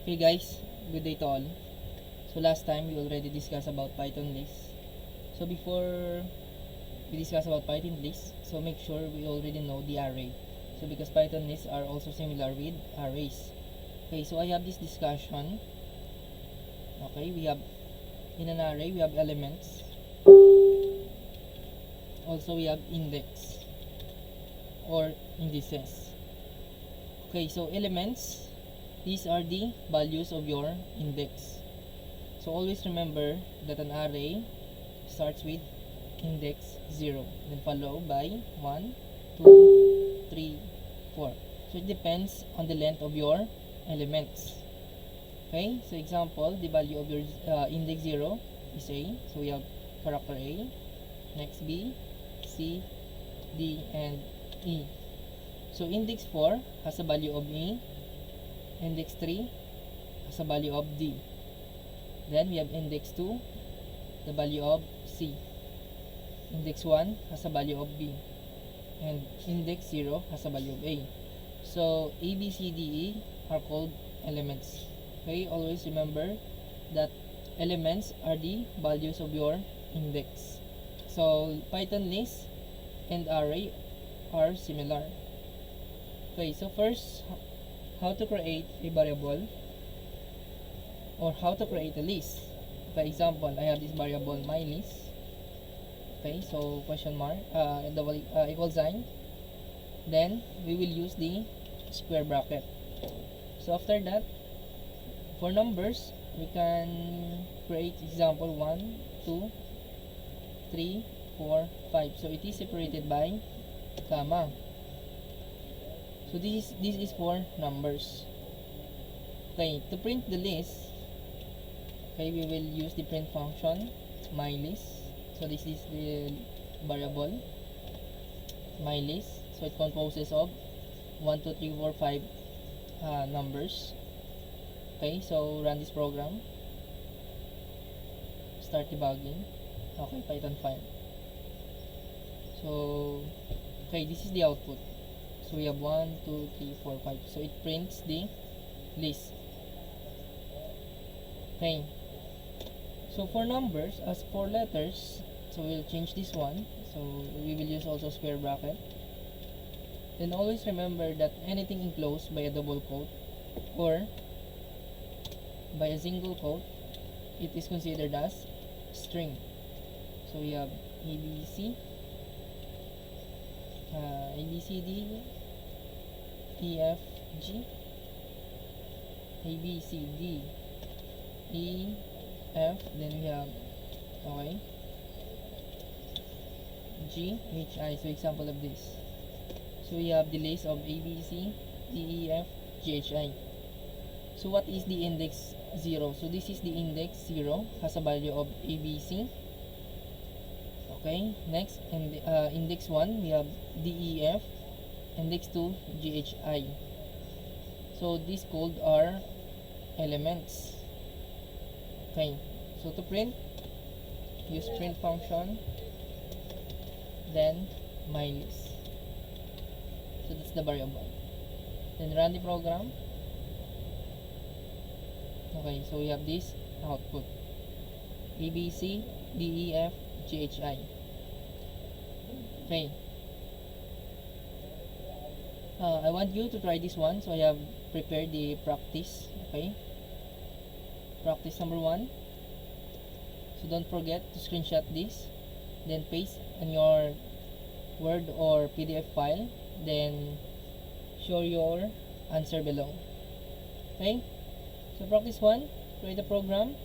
Okay guys, good day to all. So last time we already discussed about Python lists. So before we discuss about Python lists, so make sure we already know the array. So because Python lists are also similar with arrays. Okay, so I have this discussion. Okay, we have in an array we have elements. Also we have index or indices. Okay, so elements, these are the values of your index. So always remember that an array starts with index 0, then followed by 1, 2, 3, 4. So it depends on the length of your elements. Okay, so example, the value of your index 0 is A. So we have character A, next B, C, D, and E. So index 4 has a value of E, index 3 has a value of D. Then we have index 2, the value of C. Index 1 has a value of B. And index 0 has a value of A. So A, B, C, D, E are called elements. Okay, always remember that elements are the values of your index. So Python list and array are similar. Okay, so first, how to create a variable or how to create a list. For example, I have this variable mylist. Okay, so question mark, equal sign. Then we will use the square bracket. So after that, for numbers, we can create example 1, 2, 3, 4, 5. So it is separated by comma. So this is for numbers. Okay, to print the list, okay, we will use the print function mylist. So this is the variable mylist. So it composes of 1, 2, 3, 4, 5 numbers. Okay, so run this program. Start debugging. Okay, Python file. So okay, this is the output. So we have 1, 2, 3, 4, 5. So it prints the list. Okay. So for numbers, as for letters, so we'll change this one. So we will use also square bracket. Then always remember that anything enclosed by a double quote or by a single quote, it is considered as string. So we have ABC, ABCD, EFG, ABCD, EF, then we have okay, GHI. So example of this. So we have the list of ABC, DEF, GHI. So what is the index 0? So this is the index 0, has a value of ABC. Okay, next, and index 1 we have DEF, index 2 GHI. So these called are elements. Okay, so to print, use print function, then mylist. So that's the variable. Then run the program. Okay, so we have this output ABC, DEF, GHI. Okay, I want you to try this one, so I have prepared the practice. Okay, practice number 1. So don't forget to screenshot this, then paste in your Word or PDF file, then show your answer below. Okay, so practice 1, create a program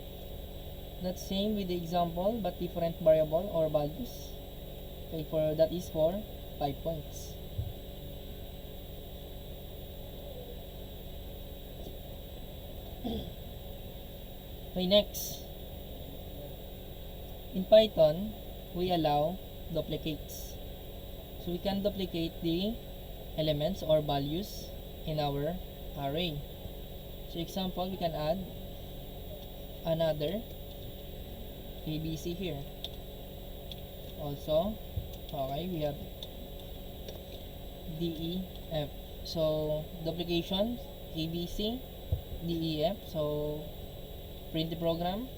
that's same with the example but different variable or values. Okay, for that is for 5 points. Okay, next, in Python we allow duplicates. So we can duplicate the elements or values in our array. So example, we can add another ABC here. Also, okay, we have DEF. So duplication ABC DEF. So print the program.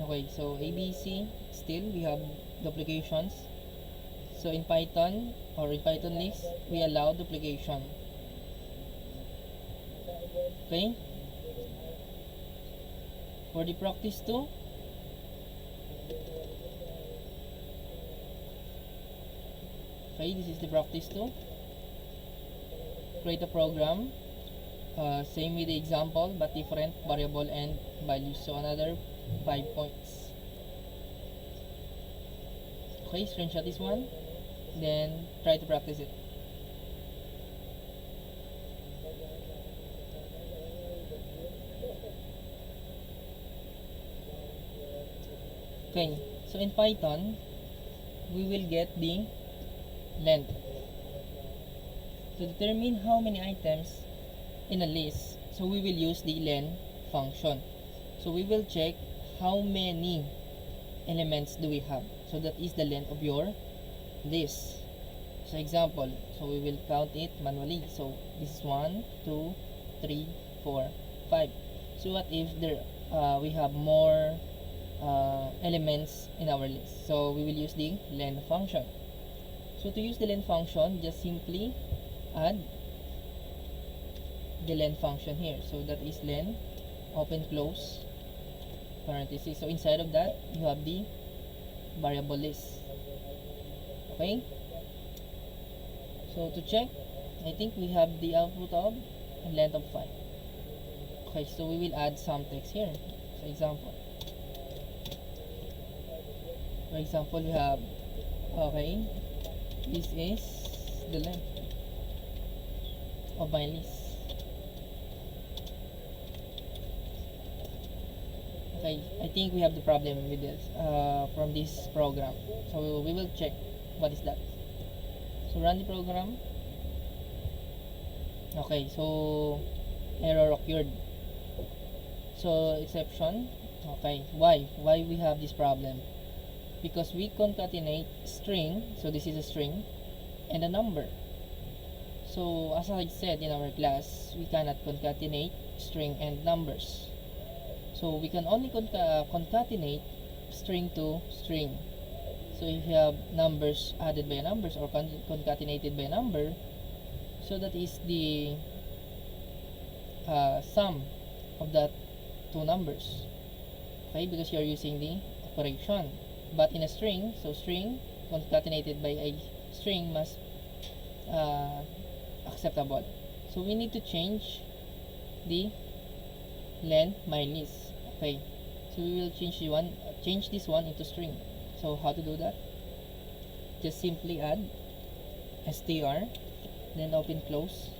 Okay, so ABC, still we have duplications. So in Python or in Python list, we allow duplication. Okay, for the practice 2, okay, this is the practice 2. Create a program, same with the example but different variable and values. So another 5 points. Okay, screenshot this one, then try to practice it. Okay, so in Python, we will get the length. To determine how many items in a list, so we will use the len function. So we will check how many elements do we have. So that is the length of your list. So example, so we will count it manually. So this is 1, 2, 3, 4, 5. So what if there we have more elements in our list? So we will use the len function. So to use the len function, just simply add the len function here. So that is len open close parenthesis. So inside of that, you have the variable list. Okay, so to check, I think we have the output of length of 5. Okay, so we will add some text here. So example, we have, okay, this is the length of my list. Okay, I think we have the problem with this from this program. So we will check what is that. So run the program. Okay, so error occurred. So exception. Okay, why we have this problem? Because we concatenate string, so this is a string, and a number. So as I said in our class, we cannot concatenate string and numbers. So we can only concatenate string to string. So if you have numbers added by numbers or concatenated by number, so that is the sum of that two numbers. Okay, because you are using the operation. But in a string, so string concatenated by a string must acceptable. So we need to change the len my list. Okay, so we will change this one into string. So how to do that? Just simply add str, then open close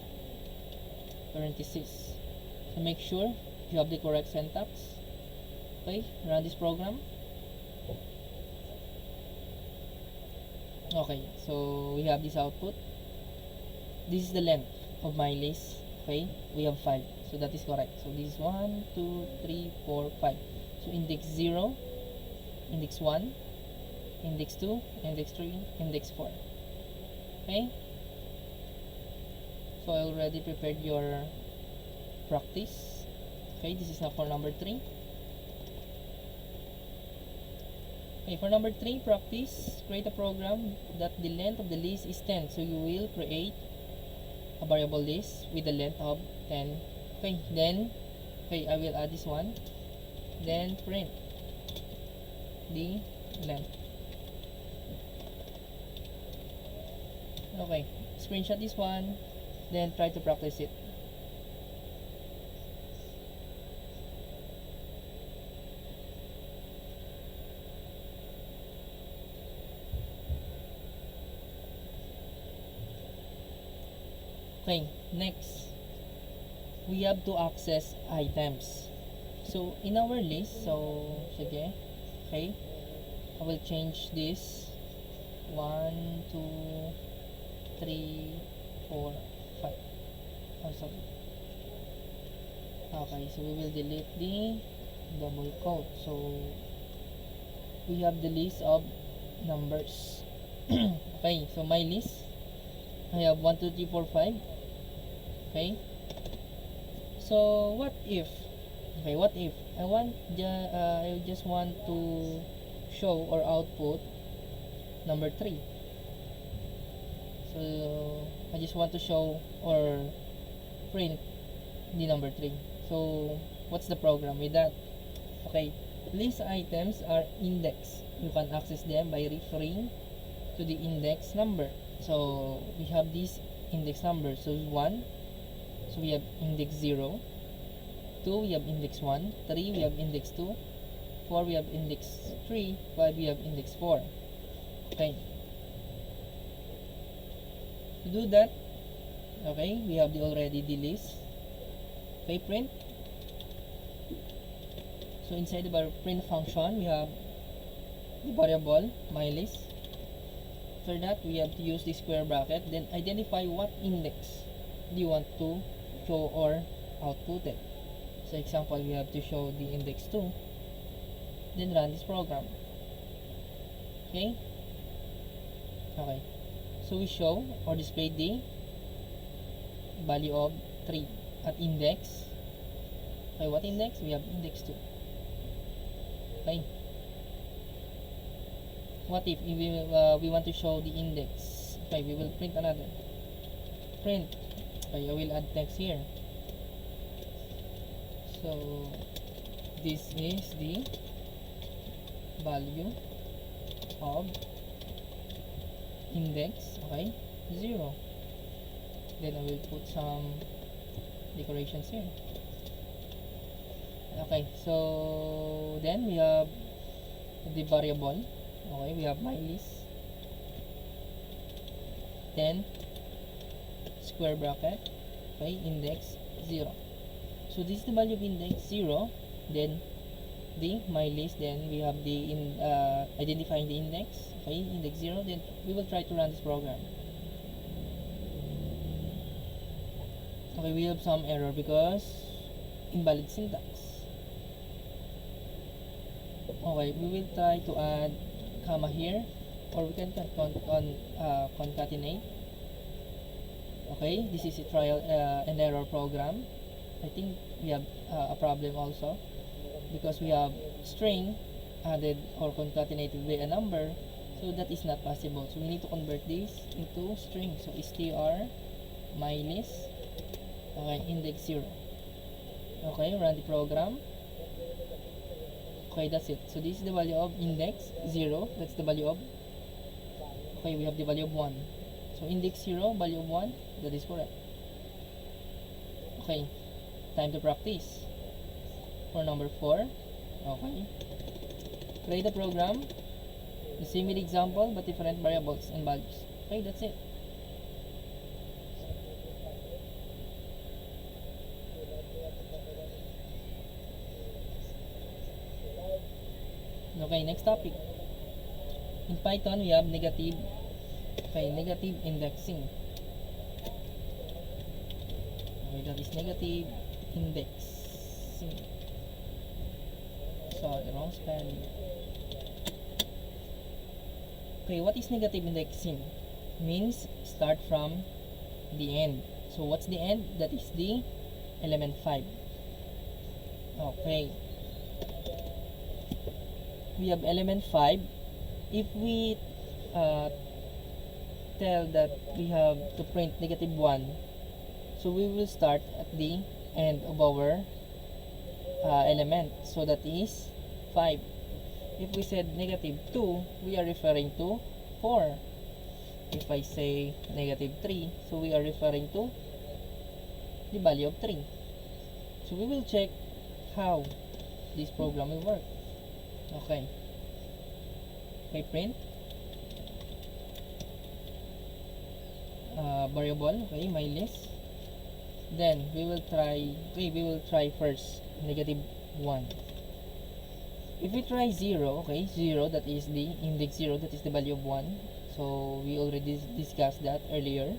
parenthesis. So make sure you have the correct syntax. Okay, run this program. Okay, so we have this output. This is the length of my list. Okay, we have 5, so that is correct. So this is 1, 2, 3, 4, 5. So index 0, index 1, index 2, index 3, index 4. Okay, so I already prepared your practice. Okay, this is now for number 3. Okay, for number 3 practice, create a program that the length of the list is 10. So you will create a variable list with the length of 10. Okay, then I will add this one, then print the length. Okay, screenshot this one, then try to practice it. Okay, next we have to access items. So in our list, so sige, okay, I will change this 1, 2, 3, 4, 5. Oh, sorry. Okay, so we will delete the double quote. So we have the list of numbers. Okay, so my list, I have 1 2 3 4 5. Okay, so what if, what if I just want to show or output number 3. So I just want to show or print the number 3. So what's the program with that? Okay, list items are indexed. You can access them by referring to the index number. So we have these index numbers. So 1, so we have index 0. 2, we have index 1. 3, we have index 2. 4, we have index 3. 5, we have index 4. Okay, to do that, okay, we have already the list. Okay, print. So inside of our print function, we have the variable mylist. For that, we have to use the square bracket, then identify what index do you want to show or output it. So example, we have to show the index 2, then run this program. Okay, so we show or display the value of 3 at index. Okay, what index? We have index 2. Okay, what if we want to show the index? Okay, we will print another print. Okay, I will add text here. So this is the value of index, okay, 0. Then I will put some decorations here. Okay, so then we have the variable. Okay, we have mylist, then square bracket, okay, index 0. So this is the value of index 0, then the mylist, then we have the identifying the index, okay, index 0. Then we will try to run this program. Okay, we have some error because invalid syntax. Okay, we will try to add comma here, or we can concatenate. Okay, this is a trial and error program. I think we have a problem also because we have string added or concatenated with a number, so that is not possible. So we need to convert this into string. So str mylist, okay, index 0. Okay, run the program. Okay, that's it. So this is the value of index 0. That's the value of, okay, we have the value of 1. So index 0, value of 1, that is correct. Okay, time to practice. For number 4, okay, play the program, the same with example but different variables and values. Okay, that's it. Okay, next topic. In Python, we have negative indexing. Okay, that is negative indexing. Sorry, wrong spelling. Okay, what is negative indexing? Means start from the end. So what's the end? That is the element 5. Okay, we have element 5. If we tell that we have to print negative 1, so we will start at the end of our element, so that is 5. If we said negative 2, we are referring to 4. If I say negative 3, so we are referring to the value of 3. So we will check how this program will work. Okay, print variable, okay, mylist. Then we will try first negative 1. If we try 0, okay, 0, that is the index 0, that is the value of 1. So we already discussed that earlier.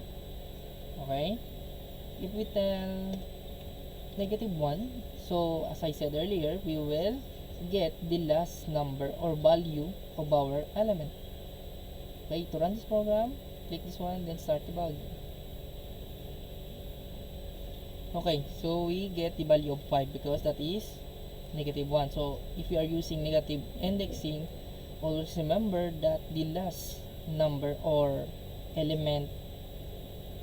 Okay, if we tell negative 1, so as I said earlier, we will get the last number or value of our element. Okay, to run this program, click this one, then start the value. Okay, so we get the value of 5 because that is negative 1. So if you are using negative indexing, always remember that the last number or element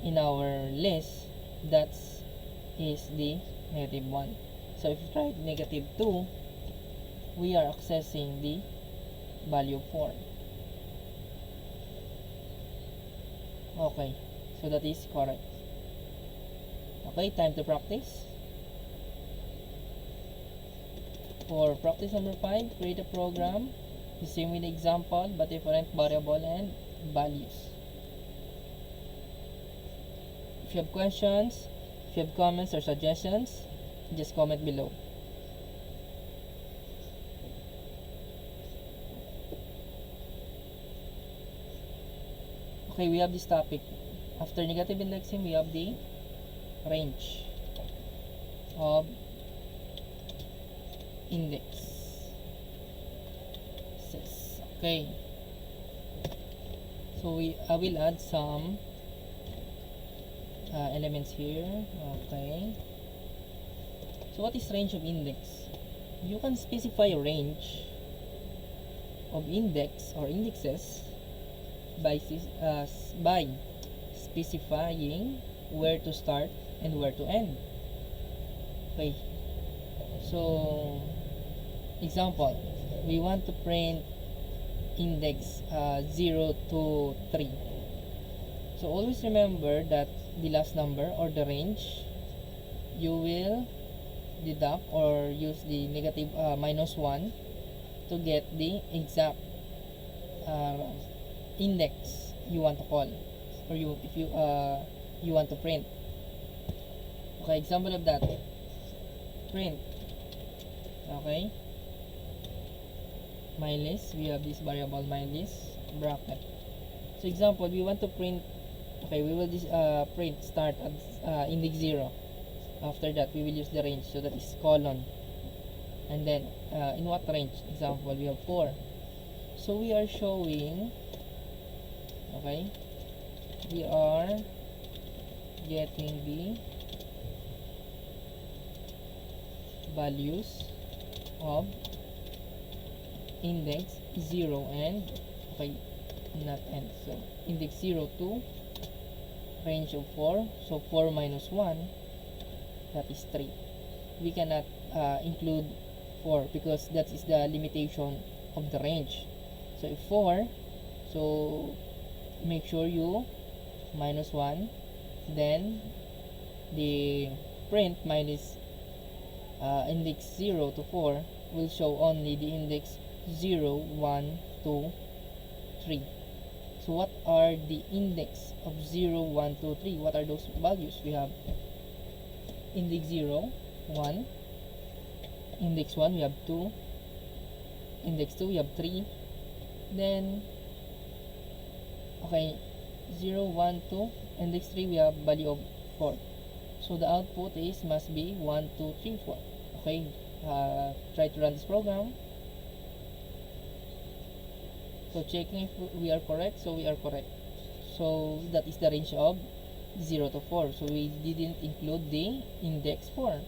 in our list, that is the negative 1. So if you try negative 2, we are accessing the value of 4. Okay, so that is correct. Okay, time to practice. For practice number 5, create a program, the same with the example but different variable and values. If you have questions, if you have comments or suggestions, just comment below. Okay, we have this topic. After negative indexing, we have the range of indexes. Okay, so I will add some elements here. Okay, so what is range of index? You can specify a range of index or indexes by specifying where to start and where to end. Okay, so example, we want to print index 0 to 3. So always remember that the last number or the range, you will deduct or use the negative -1 to get the exact index you want to call, or if you want to print. Okay, example of that, print. Okay, mylist, we have this variable mylist bracket. So example, we want to print, okay, we will print start at index 0. After that, we will use the range, so that is colon, and then in what range? Example, we have 4. So we are showing, okay, we are getting the values of index 0 and, okay, not end, so index 0 to range of 4. So 4 minus 1, that is 3. We cannot include 4 because that is the limitation of the range. So if 4, so make sure you -1, then the print minus index 0 to 4 will show only the index 0, 1, 2, 3. So what are the index of 0, 1, 2, 3? What are those values? We have index 0, 1, index 1 we have 2, index 2 we have 3, then okay, 0, 1, 2, index 3 we have value of 4. So the output must be 1, 2, 3, 4. Okay, try to run this program. So checking if we are correct. So we are correct. So that is the range of 0 to 4. So we didn't include the index 4.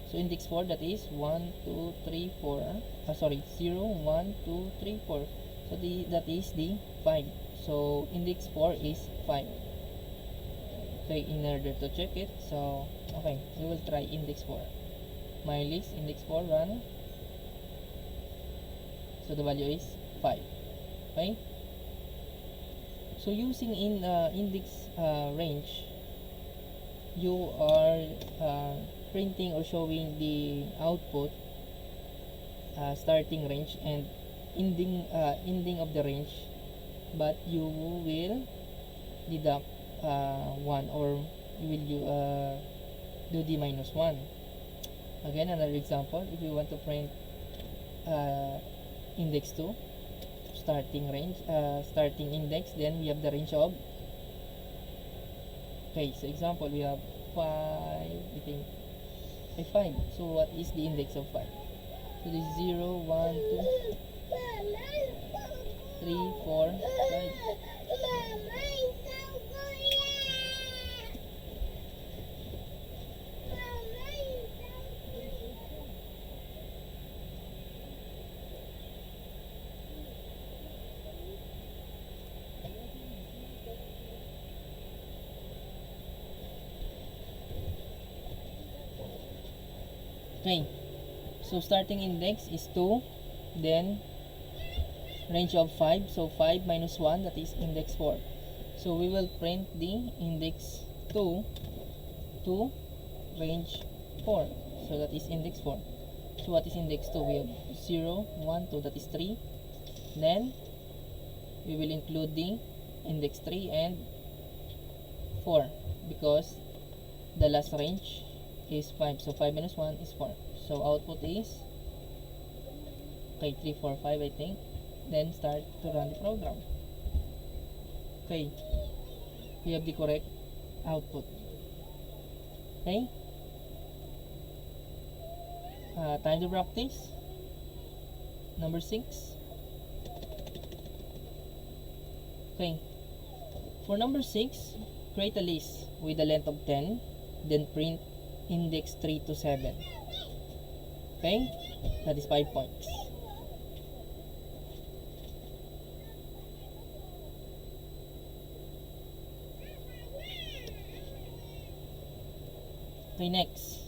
So index 4, that is 1, 2, 3, 4. Sorry, 0, 1, 2, 3, 4. So that is the 5. So index 4 is 5. Okay, in order to check it, so okay, we will try index 4. Mylist index 4 run. So the value is 5. Okay, so using index range, you are printing or showing the output starting range and ending of the range, but you will deduct 1, or you will do the -1. Again, another example, if you want to print index 2 starting range, starting index, then we have the range of, okay, so example, we have 5, I think 5. So what is the index of 5? So this is 0, 1, 2, 3, 4, 5. Okay, so starting index is 2, then range of 5, so 5 minus 1, that is index 4. So we will print the index 2 to range 4, so that is index 4. So what is index 2? We have 0, 1, 2, that is 3. Then we will include the index 3 and 4 because the last range is 5, so 5 minus 1 is 4. So output is, okay, 3, 4, 5 I think. Then start to run the program. Okay, we have the correct output. Okay, time to practice. Number 6. Okay, for number 6, create a list with a length of 10, then print index 3 to 7. Okay, that is 5 points. Okay, next.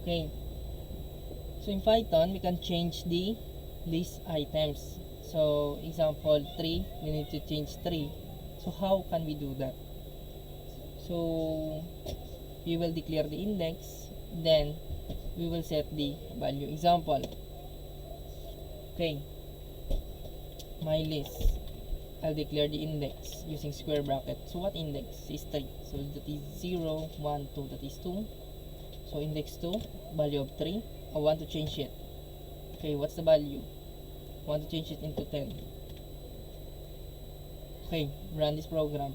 Okay, so in Python we can change the list items. So example 3, we need to change 3. So how can we do that? So we will declare the index, then we will set the value. Example, okay, my list, I'll declare the index using square bracket. So what index is 3? So that is 0, 1, 2, that is 2. So index 2, value of 3. I want to change it. Okay, what's the value? I want to change it into 10. Okay, run this program.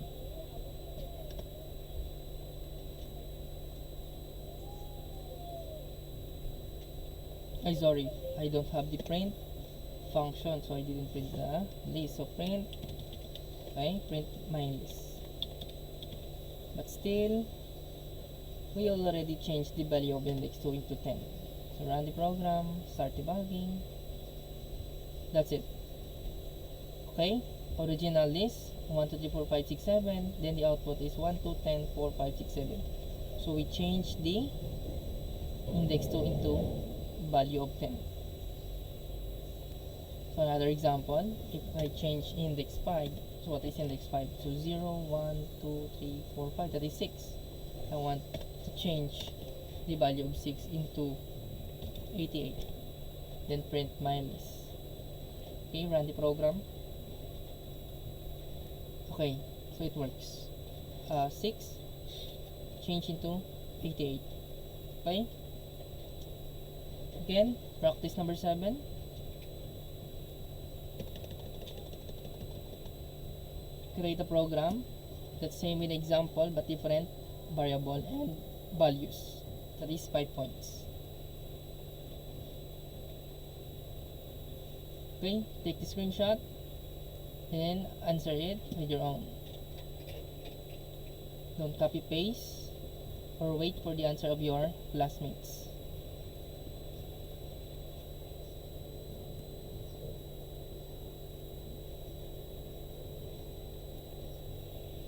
Sorry, I don't have the print function, so I didn't print the list. So print, okay, print my list. But still, we already changed the value of index 2 into 10. So run the program, start debugging. That's it. Okay, original list 1, 2, 3, 4, 5, 6, 7. Then the output is 1, 2, 10, 4, 5, 6, 7. So we change the index 2 into value of 10. So another example, if I change index 5, so what is index 5? So 0, 1, 2, 3, 4, 5, that is 6. I want to change the value of 6 into 88. Then print my list. Okay, run the program. Okay, so it works. 6 change into 88. Okay, again, practice number 7. Create a program that's same with example but different variable and values. That is 5 points. Okay, take the screenshot and answer it with your own. Don't copy paste or wait for the answer of your classmates.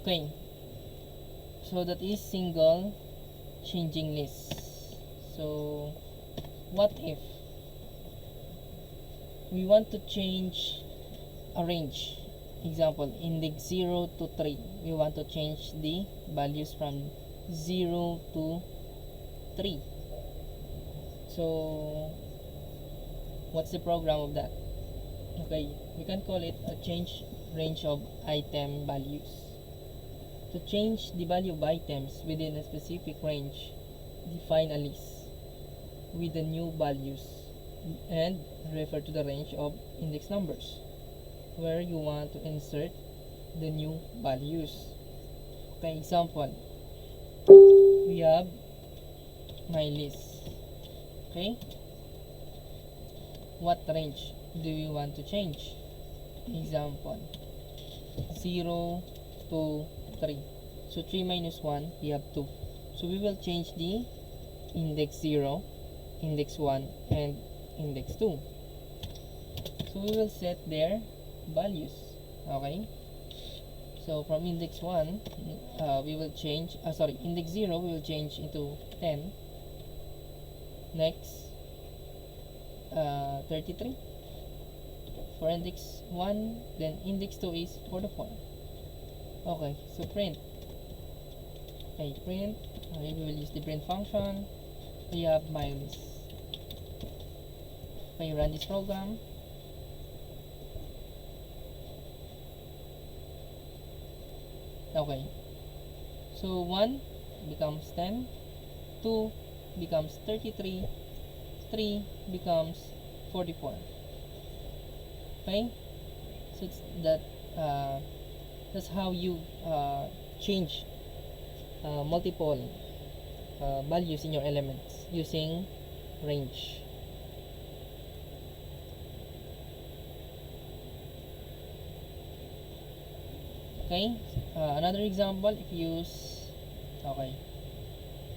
Okay, so that is single changing list. So what if we want to change a range? Example, index 0 to 3. We want to change the values from 0 to 3. So what's the program of that? Okay, we can call it a change range of item values. To change the value of items within a specific range, define a list with the new values and refer to the range of index numbers where you want to insert the new values. Okay, example, we have my list. Okay, what range do you want to change? Example, 0 to 3. So 3 minus 1, we have 2. So we will change the index 0, index 1, and index 2. So we will set their values. Okay, So from index 1, we will change, index 0, we will change into 10. Next, 33 for index 1, then index 2 is 44. Okay, so print. Okay, print. Okay, we will use the print function. We have mylist. Okay, run this program. Okay, so 1 becomes 10, 2 becomes 33, 3 becomes 44. Okay, so it's that's how you change multiple values in your elements using range. Okay, another example, if you use, okay,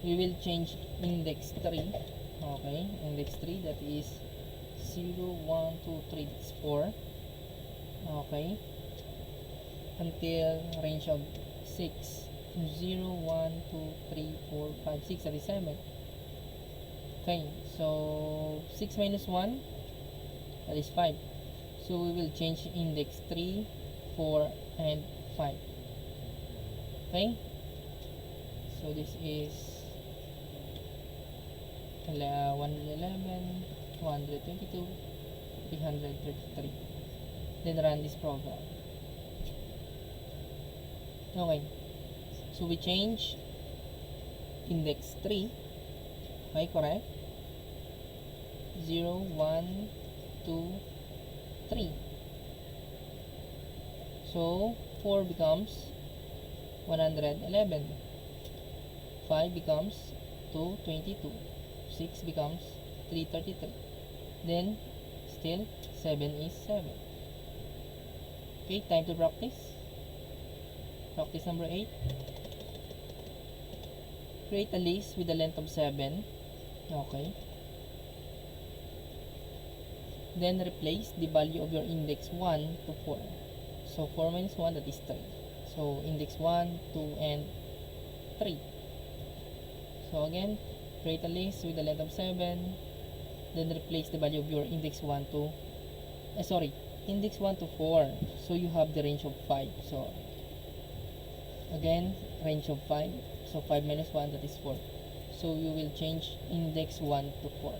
we will change index 3. Okay, index 3, that is 0, 1, 2, 3, that's 4. Okay, until range of 6, 0, 1, 2, 3, 4, 5, 6, that is 7. Okay, so 6 minus 1, that is 5. So we will change index 3, 4, and 5. Okay, so this is 111, 122, 333. Then run this program. Okay, so we change index 3. Okay, correct. 0, 1, 2, 3. So 4 becomes 111, 5 becomes 222, 6 becomes 333, then still 7 is 7. Okay, time to practice. Practice number 8. Create a list with a length of 7. Okay, then replace the value of your index 1 to 4. So 4 minus 1, that is 3. So index 1, 2, and 3. So again, create a list with a length of 7. Then replace the value of your index 1 to index 1 to 4. So you have the range of 5. So again, range of 5. So 5 minus 1, that is 4. So you will change index 1 to 4.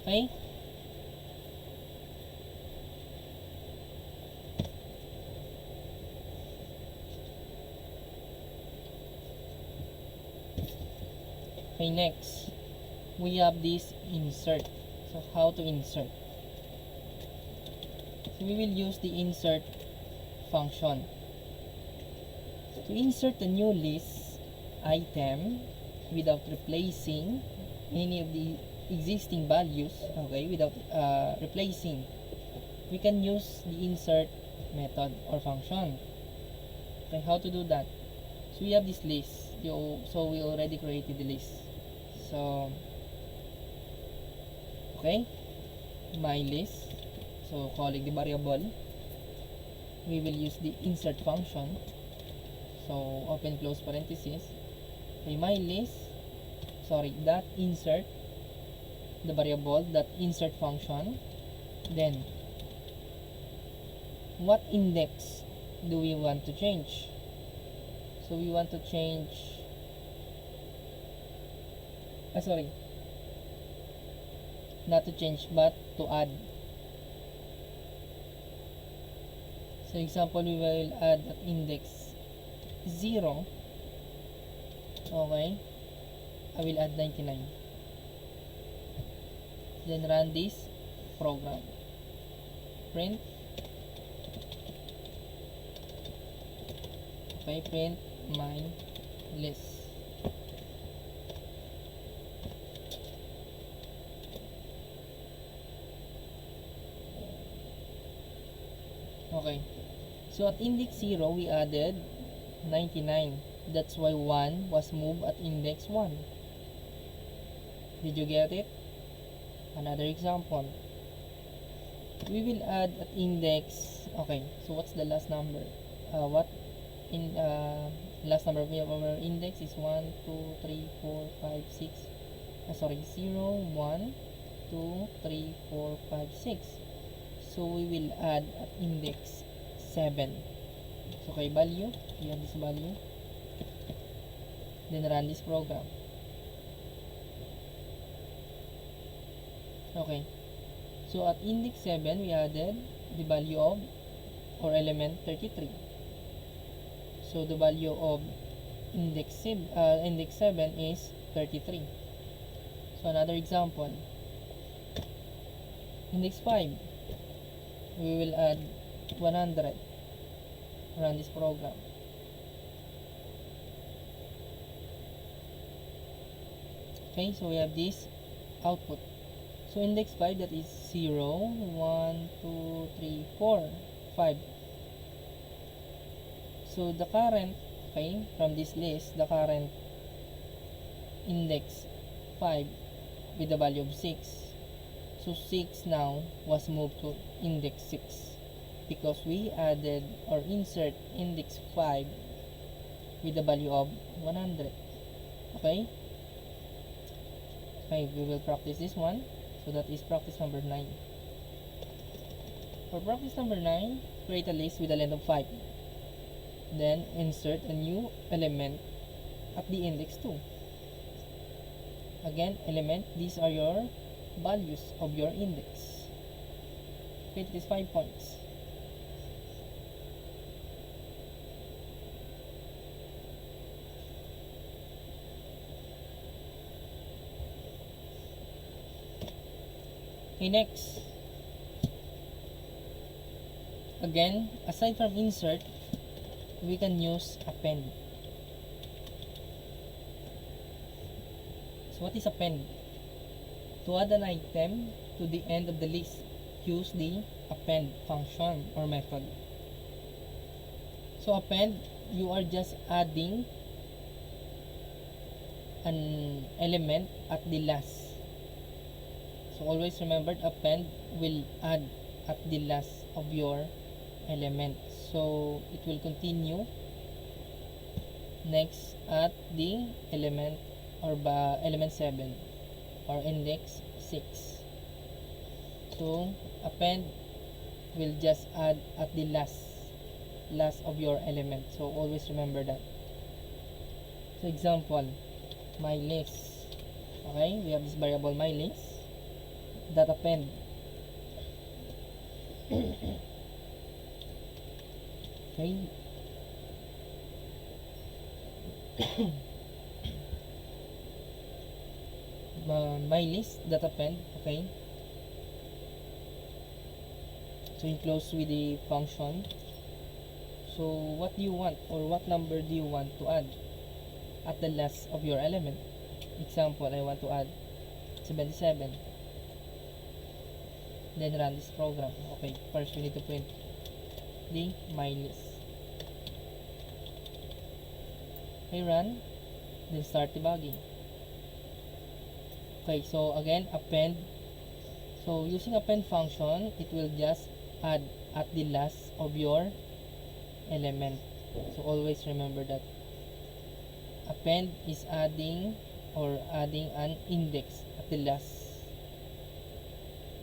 Okay, okay, next we have this insert. So how to insert? So we will use the insert function to insert a new list item without replacing any of the existing values. Okay, without replacing, we can use the insert method or function. Okay, how to do that? So we have this list. So we already created the list. So okay, my list. So calling the variable, we will use the insert function. So open close parenthesis. Okay, my list. That insert the variable, that insert function. Then what index do we want to change? So we want to change not to change but to add. So example, we will add at index 0. Okay, I will add 99. Then run this program. Print. Okay, print my list. Okay, so at index 0 we added 99. That's why 1 was moved at index 1. Did you get it? Another example, we will add at index. Okay, so what's the last number? What in last number of our index is 1 2 3 4 5 6. Sorry, 0 1 2 3 4 5 6. So we will add at index 7. So kay value, we have this value, then run this program. Okay, so at index 7 we added the value of or element 33. So the value of index 7 is 33. So another example, index 5, we will add 100. Run this program. Okay, so we have this output. So index 5, that is 0 1 2 3 4 5. So the current, okay, from this list, the current index 5 with the value of 6. So 6 now was moved to index 6 because we added or insert index 5 with the value of 100. Okay? Okay, we will practice this one. So that is practice number 9. For practice number 9, create a list with a length of 5. Then insert a new element at the index 2. Again, element, these are your values of your index. Okay, it is 5 points. Okay, next. Again, aside from insert, we can use append. So what is append? To add an item to the end of the list, use the append function or method. So append, you are just adding an element at the last. So always remember, append will add at the last of your element. So it will continue next at the element or element 7 or index 6. So append will just add at the last of your element. So always remember that. So example, my list. Okay, we have this variable my list that append. Okay. My list that append. Okay. So enclose with the function. So what do you want or what number do you want to add at the last of your element? Example, I want to add 77. Then run this program. Okay, first we need to print the my list. Okay, run, then start debugging. Okay, so again, append. So using append function, it will just add at the last of your element. So always remember that append is adding an index at the last.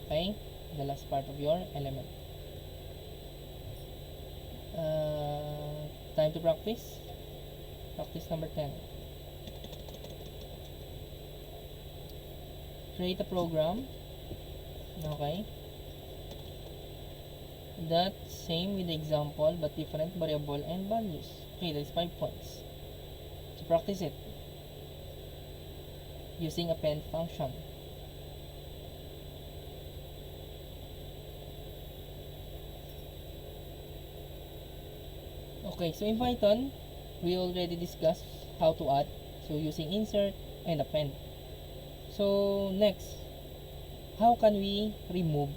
Okay, the last part of your element. Time to practice. Practice number 10. Create a program. Okay. That same with the example but different variable and values. Okay, that's 5 points. So practice it using append function. Okay, so in Python, we already discussed how to add. So using insert and append. So next, how can we remove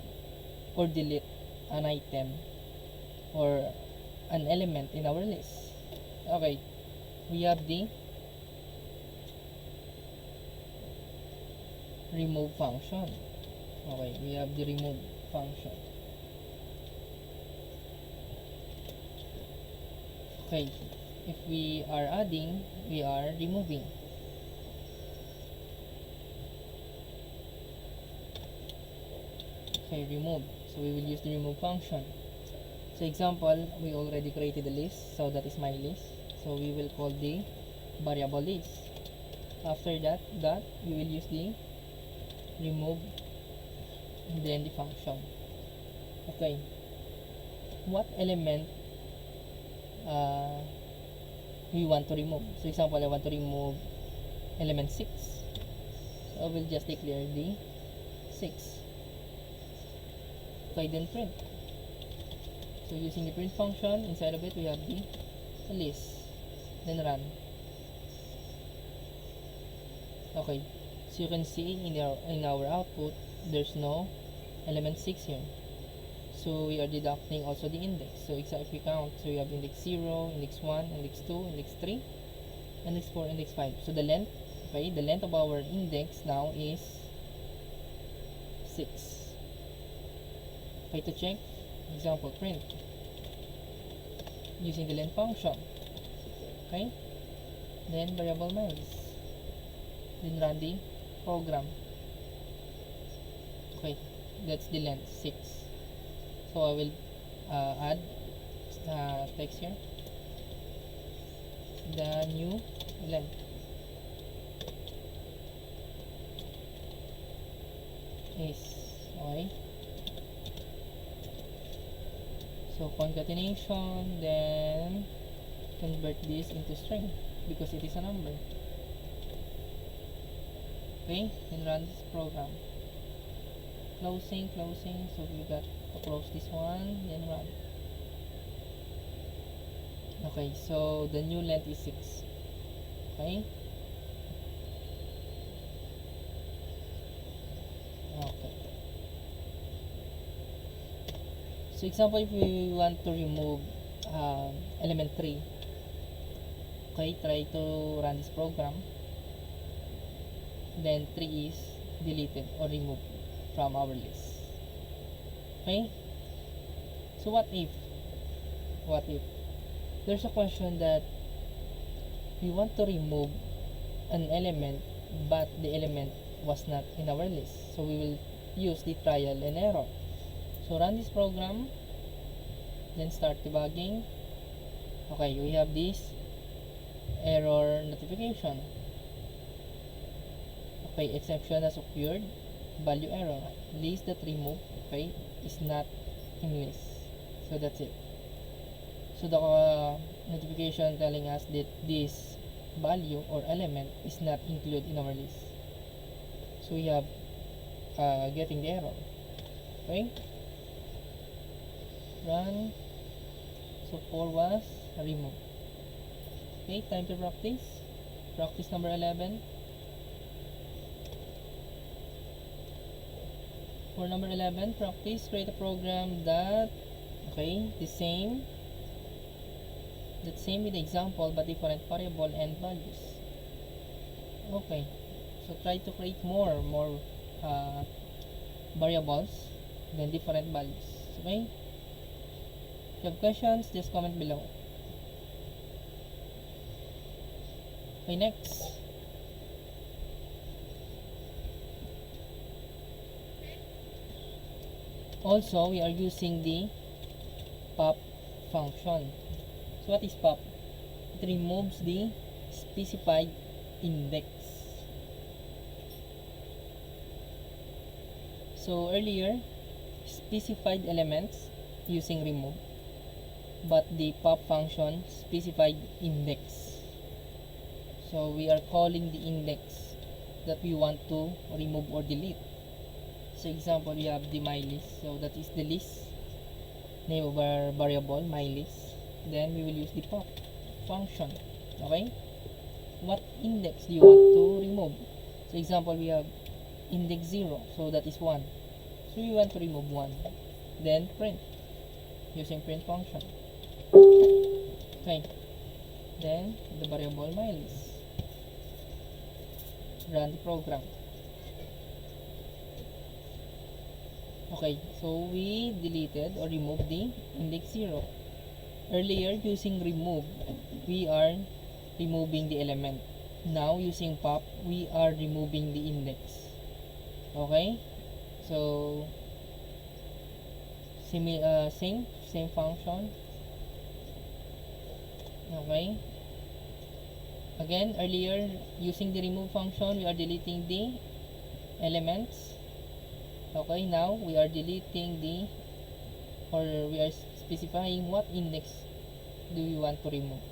or delete an item or an element in our list? Okay, we have the remove function. Okay, we have the remove function. Okay, if we are adding, we are removing. Okay, remove. So we will use the remove function. So example, we already created a list, so that is my list. So we will call the variable list. After that, we will use the remove and then the function. Okay, what element we want to remove? So example, I want to remove element 6. So I will just declare the 6. Okay, then print. So using the print function, inside of it we have the list. Then run. Okay, so you can see in our output there's no element 6 here. So we are deducting also the index. So if we count, so we have index 0, index 1, index 2, index 3, index 4, index 5. So the length, okay, the length of our index now is 6. Okay, to check, example, print using the length function. Okay, then variable miles, then run the program. Okay, that's the length 6. So I will add text here, the new length is, okay, so concatenation, then convert this into string because it is a number. Okay, then run this program. Closing, so we got to close this one, then run. Okay, so the new length is 6. Okay, so example, if we want to remove element 3, okay, try to run this program, then 3 is deleted or removed from our list. Okay, so what if there's a question that we want to remove an element but the element was not in our list? So we will use the trial and error. So run this program, then start debugging. Okay, we have this error notification. Okay, exception has occurred, value error, list that removed, okay, is not in list. So that's it. So the notification telling us that this value or element is not included in our list. So we have getting the error. Okay, run. So 4 was removed. Okay, time to practice number 11. For number 11, practice, create a program that, okay, the same with the example but different variable and values. Okay, so try to create more variables than different values. Okay, if you have questions, just comment below. Okay, next. Also, we are using the pop function. So what is pop? It removes the specified index. So earlier, specified elements using remove, but the pop function specified index. So we are calling the index that we want to remove or delete. So example, we have the mylist, so that is the list name of our variable mylist. Then we will use the pop function. Okay, what index do you want to remove? So example, we have index 0, so that is 1, so we want to remove 1, then print using print function. Okay, then the variable mylist, run the program. Okay, so we deleted or removed the index 0. Earlier, using remove, we are removing the element. Now, using pop, we are removing the index. Okay, so same function. Okay, again, earlier, using the remove function, we are deleting the elements. Okay, now we are deleting we are specifying what index do we want to remove.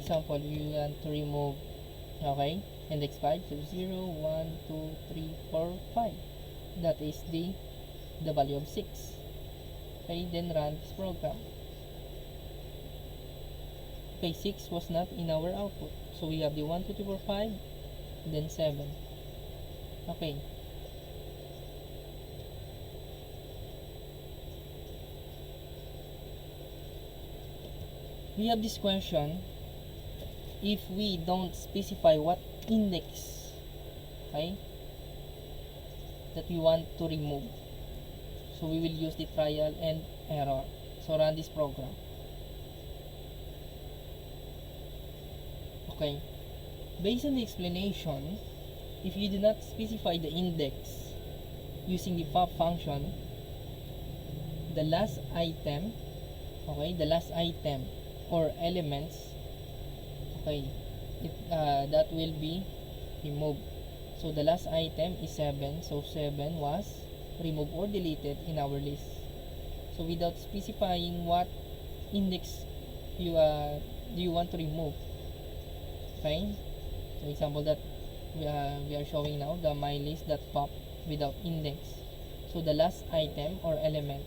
Example, we want to remove, okay, index 5, so 0, 1, 2, 3, 4, 5. That is the value of 6. Okay, then run this program. Okay, 6 was not in our output, so we have the 1, 2, 3, 4, 5, then 7. Okay, we have this question. If we don't specify what index, okay, that we want to remove, so we will use the trial and error. So run this program. Okay, based on the explanation, if you do not specify the index using the pop function, the last item, okay, the last item or elements, okay, that will be removed. So the last item is 7, so 7 was removed or deleted in our list. So without specifying what index you do you want to remove, okay, so example that we are showing now, the mylist.pop without index, so the last item or element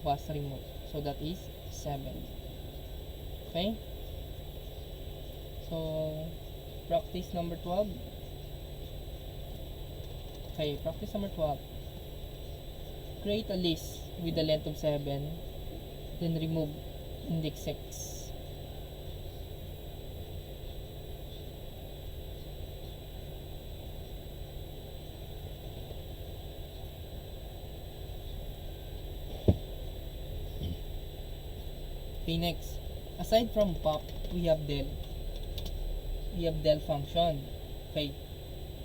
was removed, so that is 7. Okay, so practice number 12. Okay, practice number 12. Create a list with the length of 7, then remove index 6. Okay, next, aside from pop, we have del. We have del function. Okay,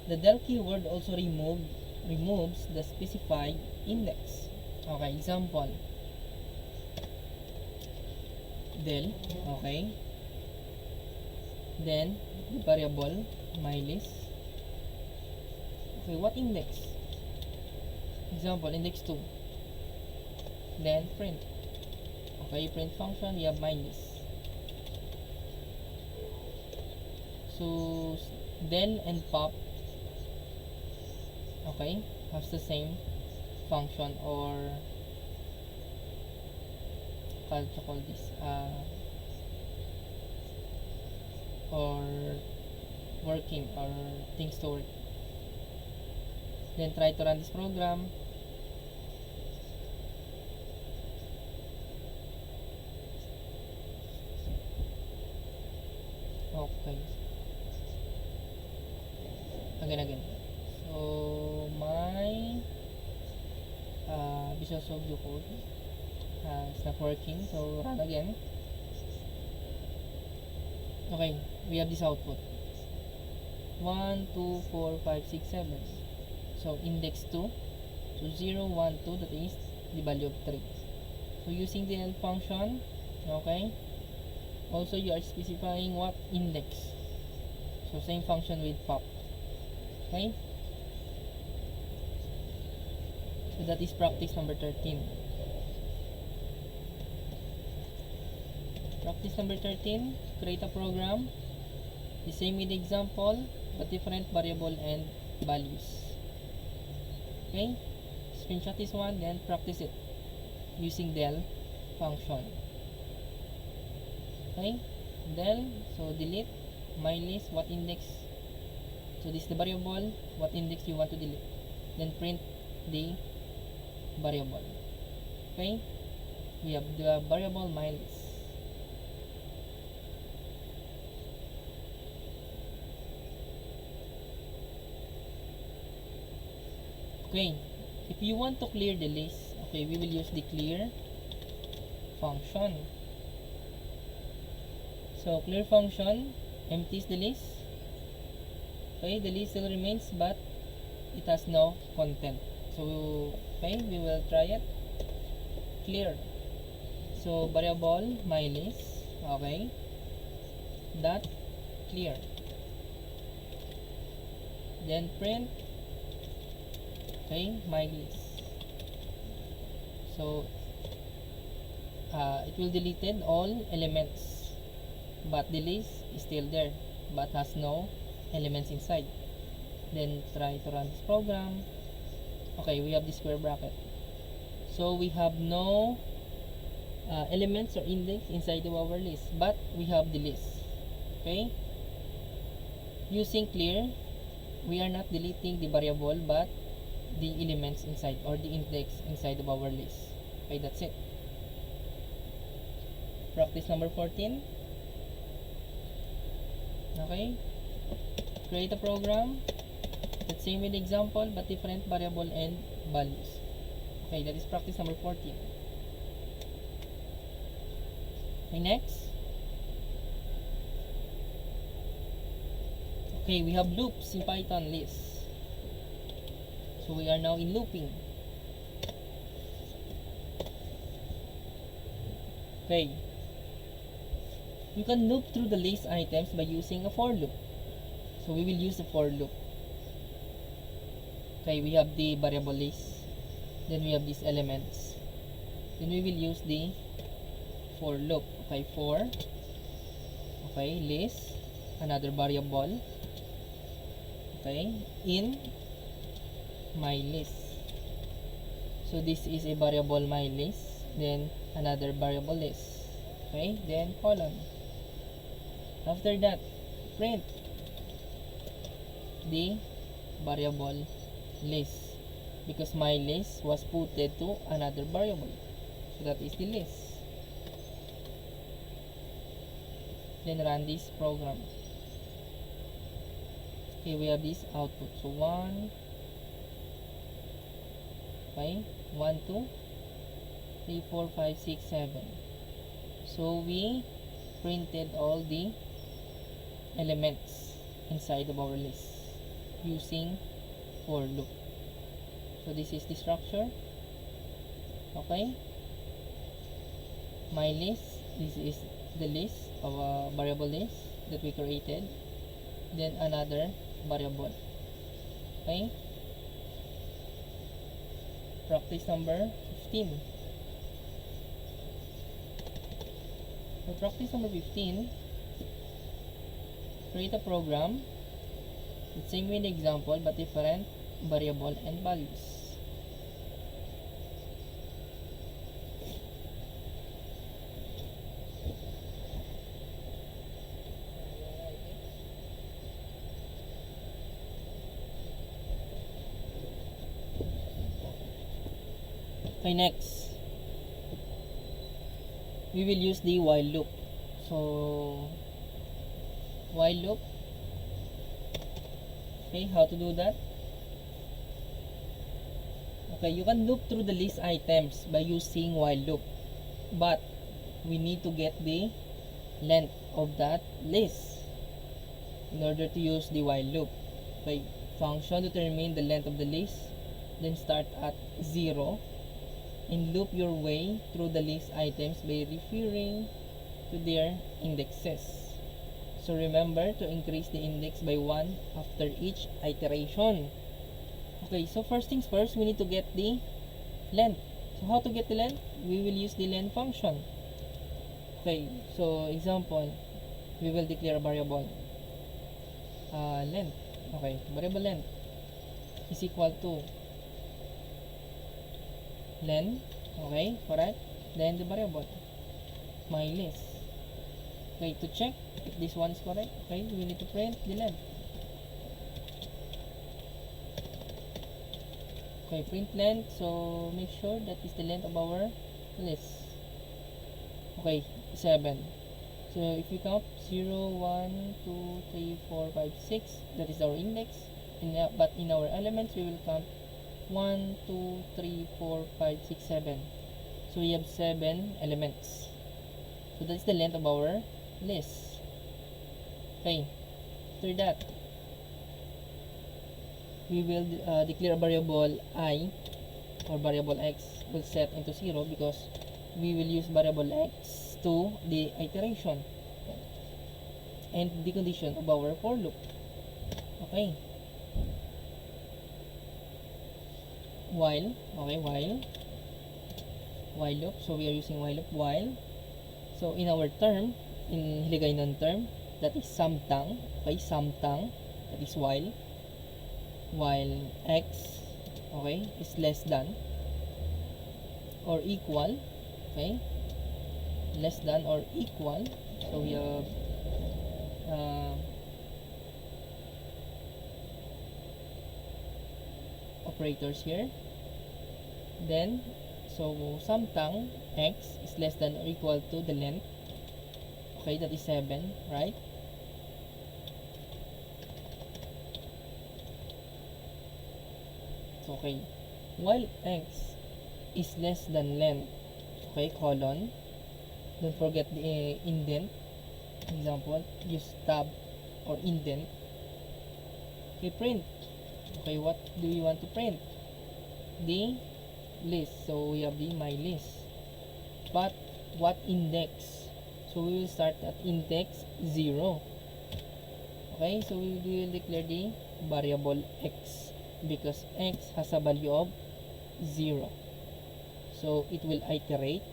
the del keyword also removes the specified index. Okay, example, del, okay, then the variable mylist. Okay, what index? Example, index 2. Then print. Okay, print function, we have mylist. So del and pop, okay, has the same function, or call this or working, or things to work. Then try to run this program. Okay, again, so my Visual Studio Code is not working, so run again. Okay, we have this output 1, 2, 4, 5, 6, 7. So index 2, so 0, 1, 2, that is the value of 3. So using the L function, okay, also you are specifying what index, so same function with pop. Okay, so that is practice number 13. Practice number 13, create a program, the same with the example, but different variable and values. Okay, screenshot this one, then practice it using del function. Okay, del, so delete mylist, what index, so this is the variable, what index you want to delete, then print the variable. Okay, we have the variable mylist. Okay, if you want to clear the list, Okay, we will use the clear function. So clear function empties the list. Okay, the list still remains, but it has no content. So okay, we will try it. Clear. So variable mylist, okay, dot clear. Then print, okay, mylist. So it will deleted all elements, but the list is still there, but has no elements inside. Then try to run this program. Okay, we have the square bracket. So we have no elements or index inside of our list, but we have the list. Okay, using clear, we are not deleting the variable but the elements inside or the index inside of our list. Okay, that's it. Practice number 14. Okay, create a program that's same with example but different variable and values. Okay, that is practice number 14. Okay, next. Okay, we have loops in Python list. So we are now in looping. Okay, you can loop through the list items by using a for loop. So we will use the for loop. Okay, we have the variable list, then we have these elements, then we will use the for loop. Okay, for, okay, list, another variable, okay, in my list. So this is a variable my list, then another variable list, okay, then colon. After that, print the variable list, because my list was putted to another variable, so that is the list. Then run this program. Okay, we have this output. So 1, okay, 1, 2, 3, 4, 5, 6, 7. So we printed all the elements inside of our list using for loop. So this is the structure. Okay, my list, this is the list of a variable list that we created, then another variable. Okay, practice number 15. For practice number 15, create a program the same with the example but different variable and values. Okay, next we will use the while loop. So while loop, okay, how to do that? Okay, you can loop through the list items by using while loop, but we need to get the length of that list in order to use the while loop. Okay, function determine the length of the list, then start at 0 and loop your way through the list items by referring to their indexes. So remember to increase the index by 1 after each iteration. Okay, so first things first, we need to get the length. So how to get the length? We will use the length function. Okay, so example, we will declare a variable length. Okay, variable length is equal to length. Okay, correct. Then the variable my list. Okay, to check if this one is correct, okay, we need to print the length. Okay, print length, so make sure that is the length of our list. Okay, 7. So if we count 0, 1, 2, 3, 4, 5, 6, that is our index. But in our elements, we will count 1, 2, 3, 4, 5, 6, 7. So we have 7 elements. So that's the length of our list. Okay, after that, we will declare a variable I or variable x will set into 0 because we will use variable x to the iteration and the condition of our for loop. Okay, while loop. So we are using while loop while. So in our term, in Hiligaynon term, that is samtang. Okay, samtang, that is while x, okay, is less than or equal, okay, less than or equal. So we have operators here. Then so samtang x is less than or equal to the length, okay, that is 7, right? Okay, while x is less than length, okay, colon, don't forget the indent. Example, use tab or indent. Okay, print. Okay, what do we want to print? The list. So we have the my list, but what index? So we will start at index 0. Okay, so we will declare the variable x because x has a value of 0. So it will iterate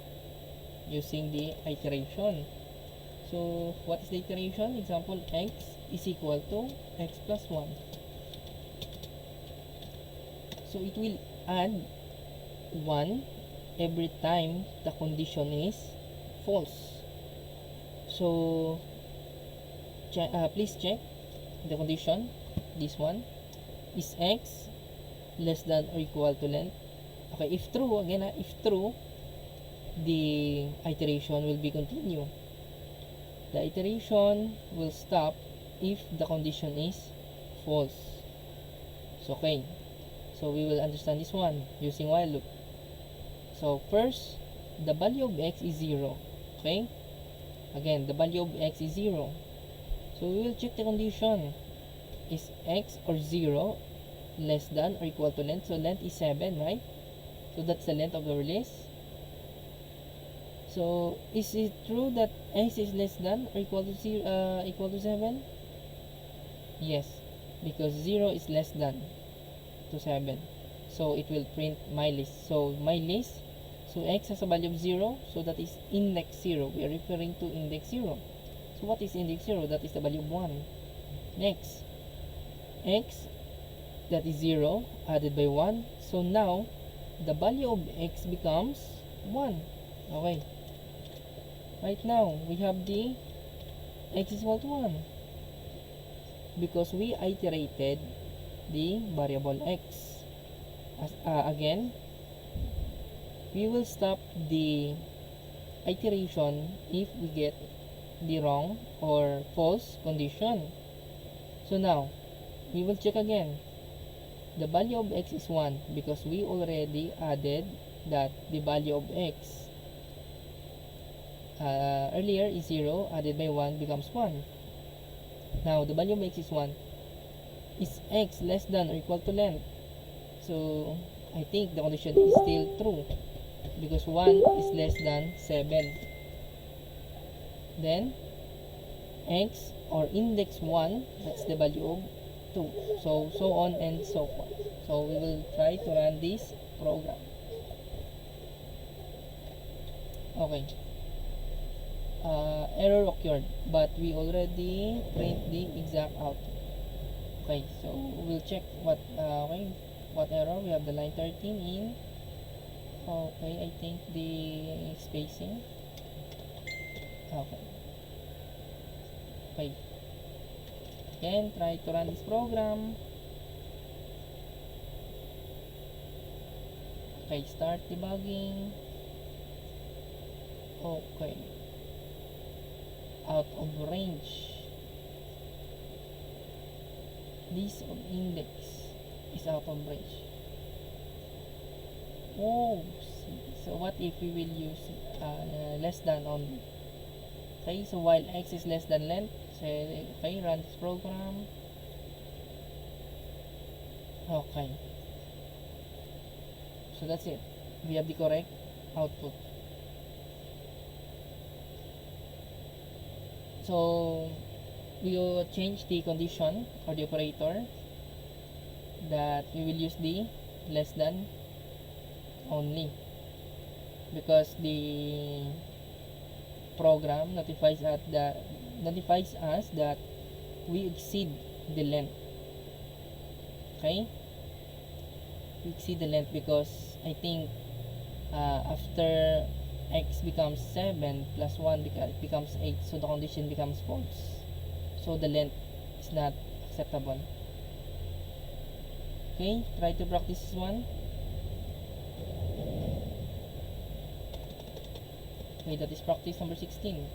using the iteration. So what is the iteration? Example, x is equal to x plus 1. So it will add 1 every time the condition is false. So please check the condition. This one is x less than or equal to length. Okay, if true, again, if true, the iteration will be continue. The iteration will stop if the condition is false. So okay, so we will understand this one using while loop. So first, the value of x is 0. Okay, again, the value of x is 0. So we will check the condition. Is x or 0 less than or equal to length? So length is 7, right? So that's the length of our list. So is it true that x is less than or equal to 0, equal to 7? Yes, because 0 is less than to 7. So it will print my list. So my list, so x has a value of 0, so that is index 0. We are referring to index 0. So what is index 0? That is the value of 1. Next, x, that is 0 added by 1. So now the value of x becomes 1. Okay, right now we have the x is equal to 1 because we iterated the variable x. Again, we will stop the iteration if we get the wrong or false condition. So now we will check again. The value of x is 1 because we already added that the value of x earlier is 0 added by 1 becomes 1. Now the value of x is 1. Is x less than or equal to length? So I think the condition is still true because 1 is less than 7. Then x or index 1, that's the value of 2. So on and so forth. So we will try to run this program. Okay, error occurred, but we already print the exact output. Okay, so we'll check what what error. We have the line 13 in. Okay, I think the spacing. Okay, again, try to run this program. Okay, start debugging. Okay, out of range. List of index is out of range. Oh, so what if we will use less than only? Okay, so while x is less than length, say, okay, run this program. Okay, so that's it. We have the correct output. So we will change the condition or the operator that we will use the less than only, because the program notifies us that we exceed the length. Okay, we exceed the length because I think after x becomes 7 plus 1 becomes 8, so the condition becomes false, so the length is not acceptable. Okay, try to practice this one. Okay, that is practice number 16.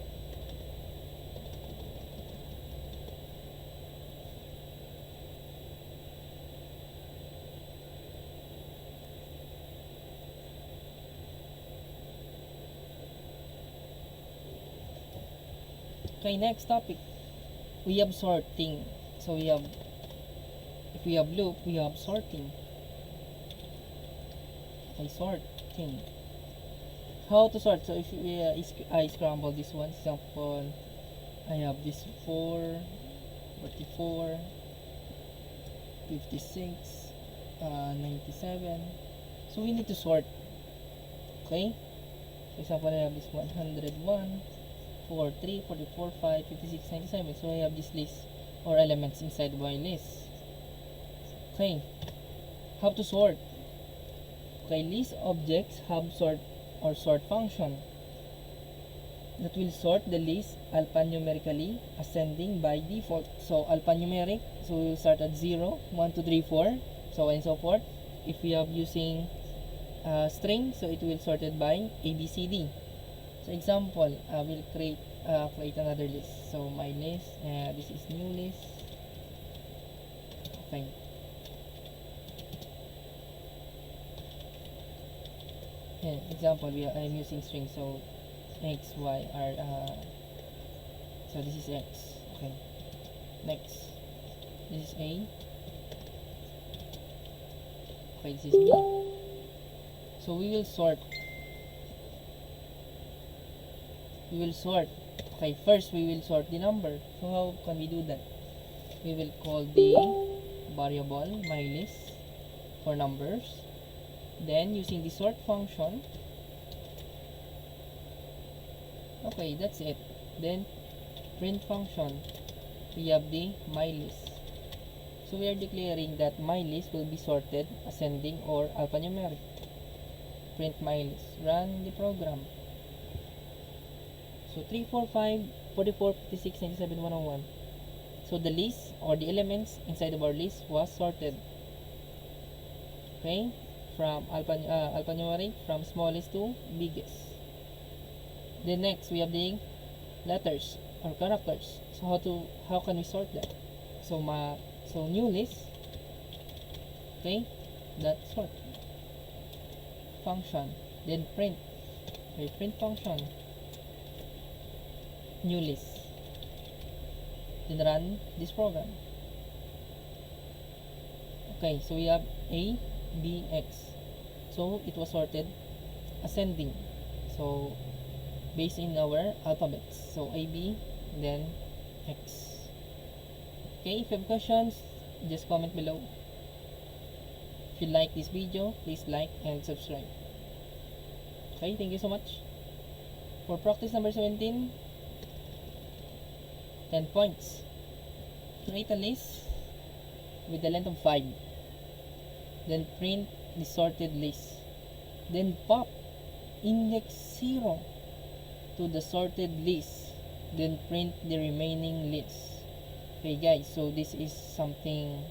Okay, next topic, we have sorting. So we have, if we have loop, we have sorting. Okay, sorting. How to sort? So if I scramble this one, example, I have this 4, 44, 56, 97. So we need to sort. Okay, for example, I have this 101, 4, 3, 44, 5, 56, 97. So I have this list or elements inside my list. Okay, how to sort? Okay, list objects have sort or sort function that will sort the list alphanumerically ascending by default. So alphanumeric, so we will start at 0, 1, 2, 3, 4, so on and so forth. If we have using string, so it will sorted by ABCD. So example, we'll create another list. So my list, this is new list. Okay. Yeah, example, I'm using string, so x, y are so this is x. Okay. Next, this is A. Okay, this is B. So we will sort. Okay, first we will sort the number. So how can we do that? We will call the variable mylist for numbers. Then using the sort function. Okay, that's it. Then print function, we have the mylist. So we are declaring that mylist will be sorted ascending or alphanumeric. Print mylist. Run the program. So 3, 4, 5, 44, 56, 97, 101. So the list or the elements inside of our list was sorted. Okay, from alphanumeric, from smallest to biggest. Then next we have the letters or characters. So how can we sort that? So new list. Okay, that sort function. Then print. Okay, print function. New list. Then run this program. Okay, so we have A, B, X. So it was sorted ascending. So based in our alphabets. So A, B, then X. Okay, if you have questions, just comment below. If you like this video, please like and subscribe. Okay, thank you so much. For practice number 17, 10 points. Create a list with the length of 5. Then print the sorted list. Then pop index 0 to the sorted list. Then print the remaining list. Okay guys, so this is something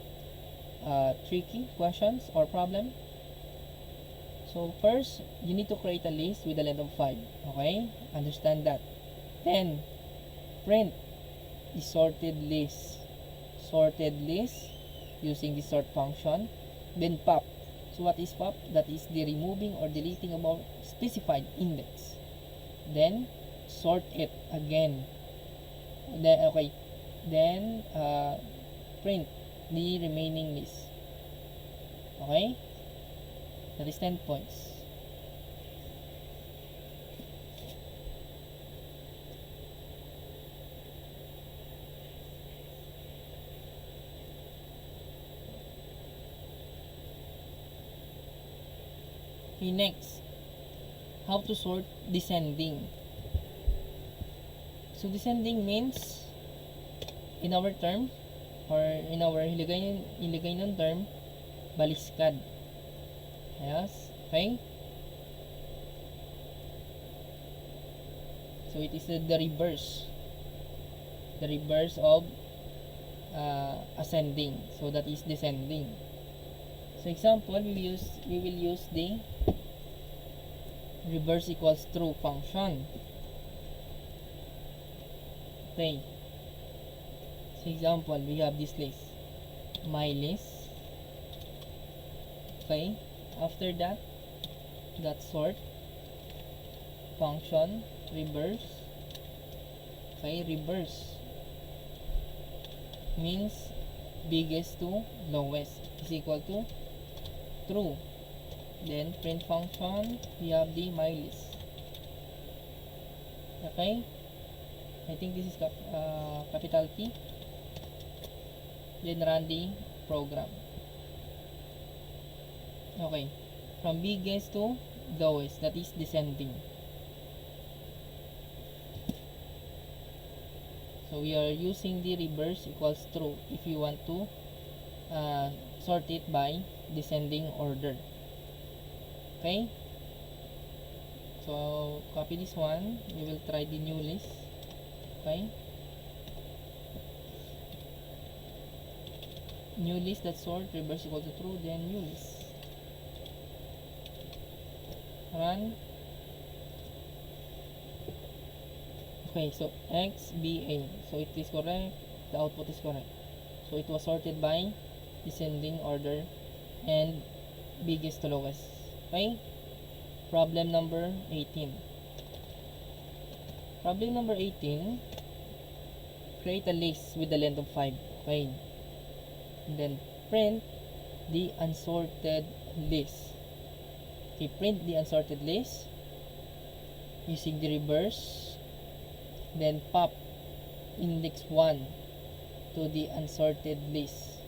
tricky questions or problem. So first, you need to create a list with a length of 5. Okay, understand that. Then print the sorted list using the sort function. Then pop So what is pop? That is the removing or deleting of our specified index. Then sort it again. Then Then print the remaining list. Okay? That is 10 points. Okay, next, how to sort descending. So descending means, in our term, or in our Hiligaynon term, baliskad. Yes, okay? So it is the reverse. The reverse of ascending. So that is descending. So example, we will use the reverse equals true function. Okay. So example, we have this list. My list. Okay. After that sort function reverse. Okay, reverse means biggest to lowest is equal to true. Then print function, we have the my list. Okay, I think this is capital T. Then run the program. Okay, from biggest to lowest, that is descending. So we are using the reverse equals true if you want to sort it by descending order. Okay, so copy this one. We will try the new list. Okay, new list that sort reverse equal to true, then new list. Run. Okay, so XBA, so it is correct, the output is correct. So it was sorted by descending order and biggest to lowest. Okay, problem number 18. Problem number 18, create a list with the length of 5. Okay, and then print the unsorted list. Okay, print the unsorted list using the reverse, then pop index 1 to the unsorted list,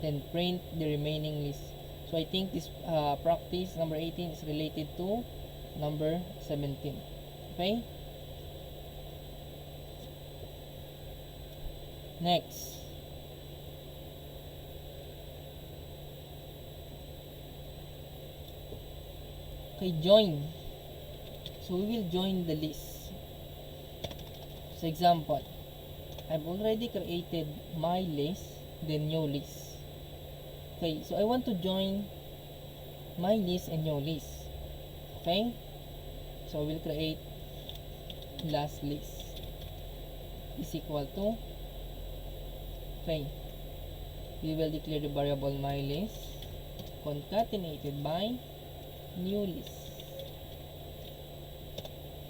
then print the remaining list. So I think this practice number 18 is related to number 17. Okay, next, okay, join. So we will join the list. So example, I've already created my list, then new list. Okay, so I want to join my list and new list. Okay, so we'll create last list is equal to, okay, we will declare the variable my list concatenated by new list.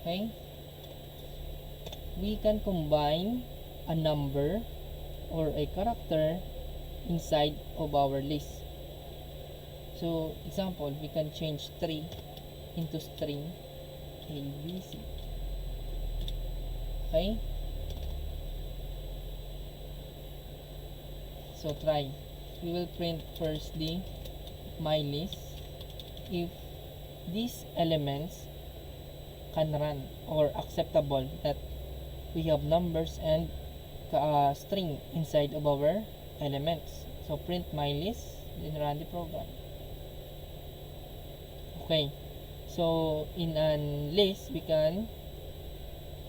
Okay, we can combine a number or a character inside of our list. So example, we can change 3 into string ABC. Okay, so try. We will print first the my list if these elements can run or acceptable that we have numbers and string inside of our elements. So print my list, then run the program. Okay, so in a list we can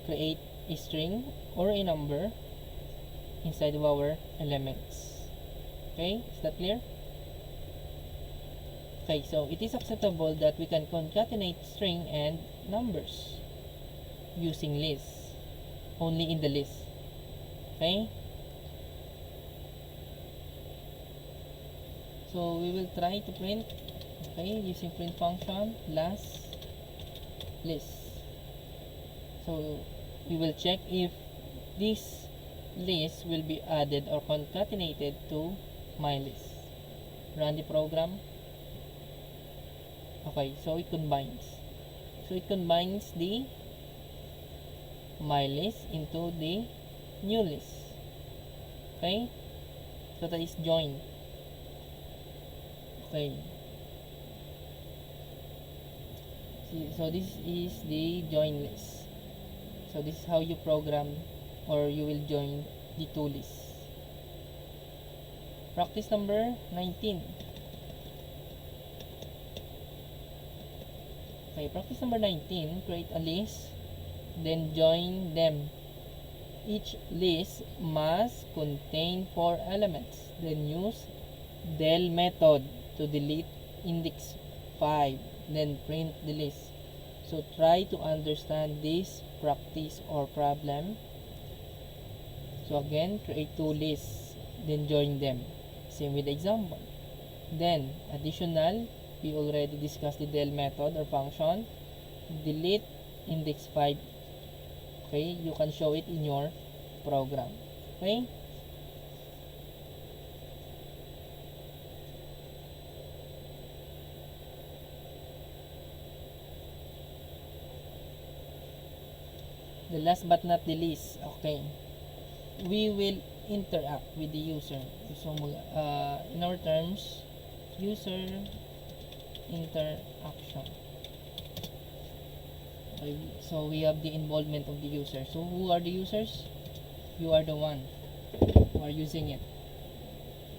create a string or a number inside of our elements. Okay, is that clear? Okay, so it is acceptable that we can concatenate string and numbers using lists, only in the list. Okay, so we will try to print Okay, using print function, last list. So we will check if this list will be added or concatenated to my list. Run the program. Okay, so it combines. So it combines the my list into the new list. Okay, so that is join. Okay, so this is the join list. So this is how you program or you will join the two lists. Practice number 19. Okay, practice number 19, create a list, then join them. Each list must contain 4 elements. Then use del method to delete index 5, then print the list. So try to understand this practice or problem. So again, create 2 lists, then join them. Same with the example. Then additional, we already discussed the del method or function. Delete index 5. Okay, you can show it in your program. Okay, the last but not the least, okay, we will interact with the user. So in our terms, user interaction. Okay, so we have the involvement of the user. So who are the users? You are the one who are using it.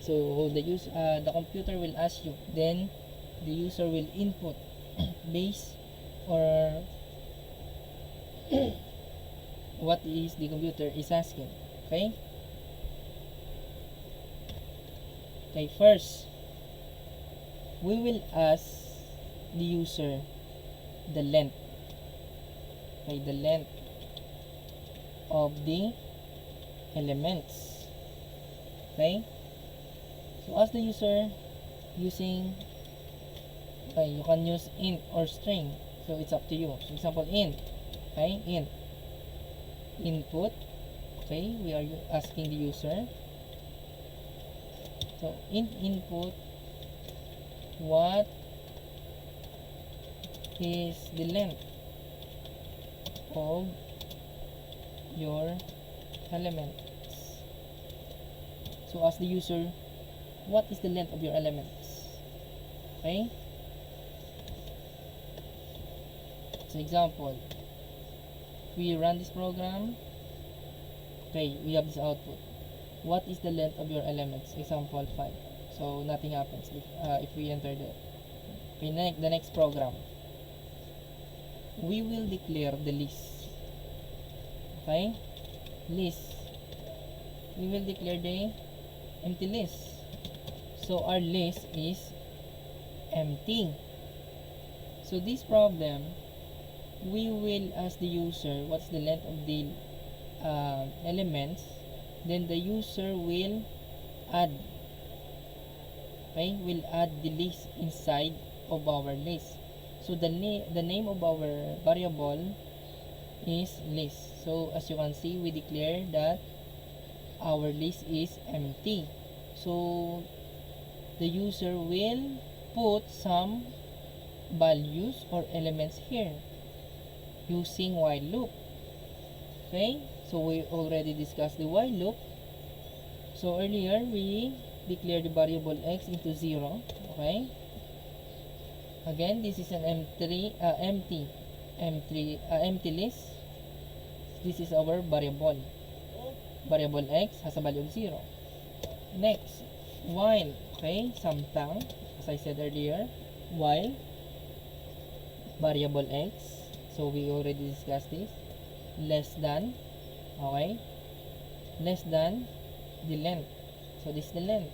So the computer will ask you, then the user will input based or what is the computer is asking. Okay, okay, first we will ask the user the length. Okay, the length of the elements. Okay, so ask the user using, okay, you can use int or string, so it's up to you. So example, int. Okay, int input. Okay, we are asking the user, so int input, what is the length of your elements? So ask the user, what is the length of your elements? Okay, so example, we run this program. Okay, we have this output. What is the length of your elements? Example 5. So nothing happens if we enter the next program. We will declare the list. Okay, list. We will declare the empty list. So our list is empty. So this problem, we will ask the user what's the length of the elements, then the user will add, okay, will add the list inside of our list. So the name of our variable is list. So as you can see, we declare that our list is empty. So the user will put some values or elements here using while loop. Okay, so we already discussed the while loop. So earlier we declared the variable x into 0. Okay, again, this is an empty list. This is our variable x has a value of 0. Next, while, okay, samtang, as I said earlier, while variable x, so we already discussed this, less than, okay, less than the length. So this is the length,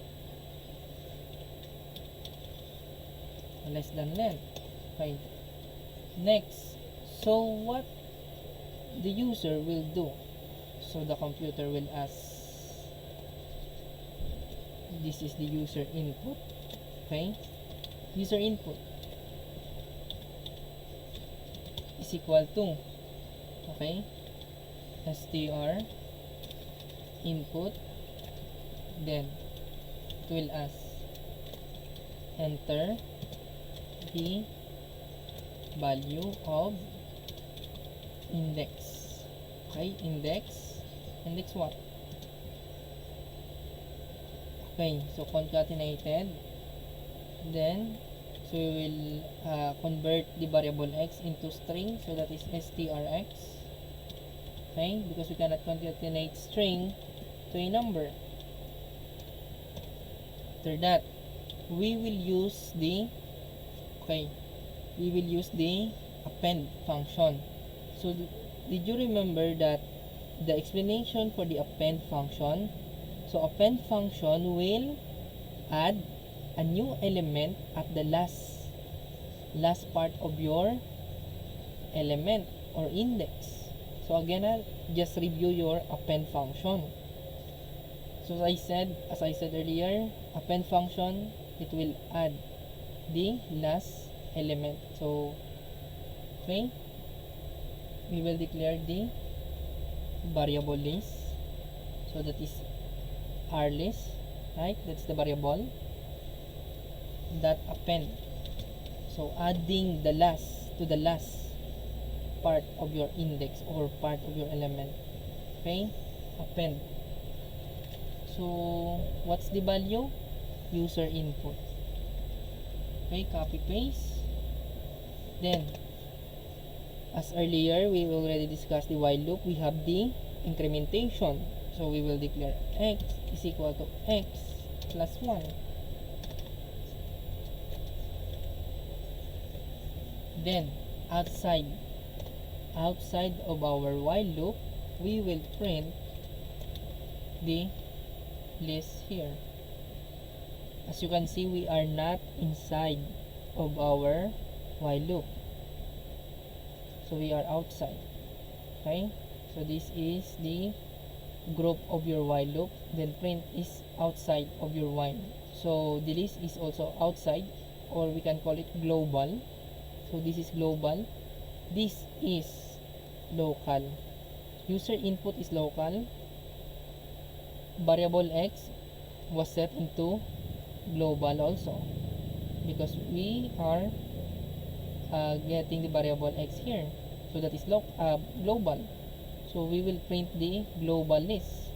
less than length. Okay, next, so what the user will do? So the computer will ask, this is the user input. Okay, user input, is equal to, okay, str input, then it will ask enter the value of index. Okay, index what? Okay, so concatenated, then so we will convert the variable x into string, so that is strx. Okay, because we cannot concatenate string to a number. After that, we will use the append function. So did you remember that the explanation for the append function? So append function will add a new element at the last part of your element or index. So again, I'll just review your append function. So as I said earlier, append function, it will add the last element. So okay, we will declare the variable list, so that is our list, right? That's the variable that append, so adding the last to the last part of your index or part of your element. Okay, append. So what's the value? User input. Okay, copy paste. Then as earlier we already discussed the while loop, we have the incrementation. So we will declare x is equal to x plus 1. Then outside of our while loop, we will print the list here. As you can see, we are not inside of our while loop, so we are outside. Okay, so this is the group of your while loop, then print is outside of your while. So the list is also outside, or we can call it global. So this is global, this is local. User input is local. Variable x was set into global also, because we are getting the variable x here, so that is global. So we will print the global list.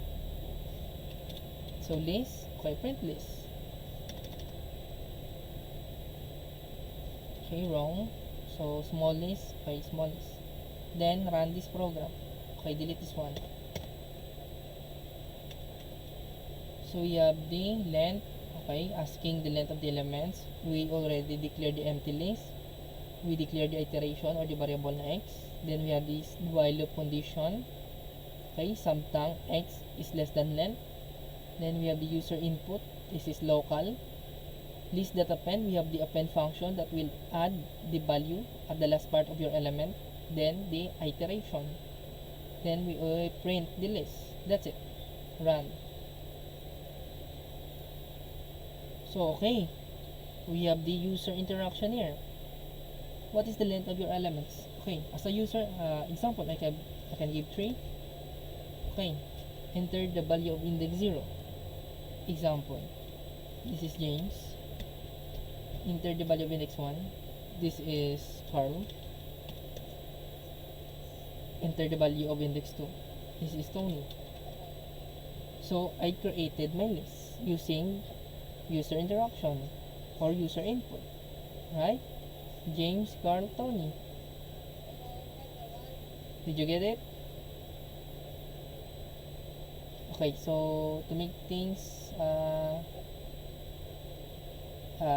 So list, okay, print list. Okay, wrong. So small list, okay, small list. Then run this program. Okay, delete this one. So we have the length, okay, asking the length of the elements. We already declared the empty list. We declared the iteration or the variable na x. Then we have this while loop condition. Okay, sometimes x is less than length. Then we have the user input. This is local. List that append, we have the append function that will add the value at the last part of your element. Then the iteration. Then we print the list. That's it. Run. So okay, we have the user interaction here. What is the length of your elements? Okay, as a user example, I can give 3. Okay, enter the value of index 0. Example, this is James. Enter the value of index 1. This is Carl. Enter the value of index 2. This is Tony. So I created my list using user interaction or user input, right? James, Carl, Tony. Did you get it? Okay, so to make things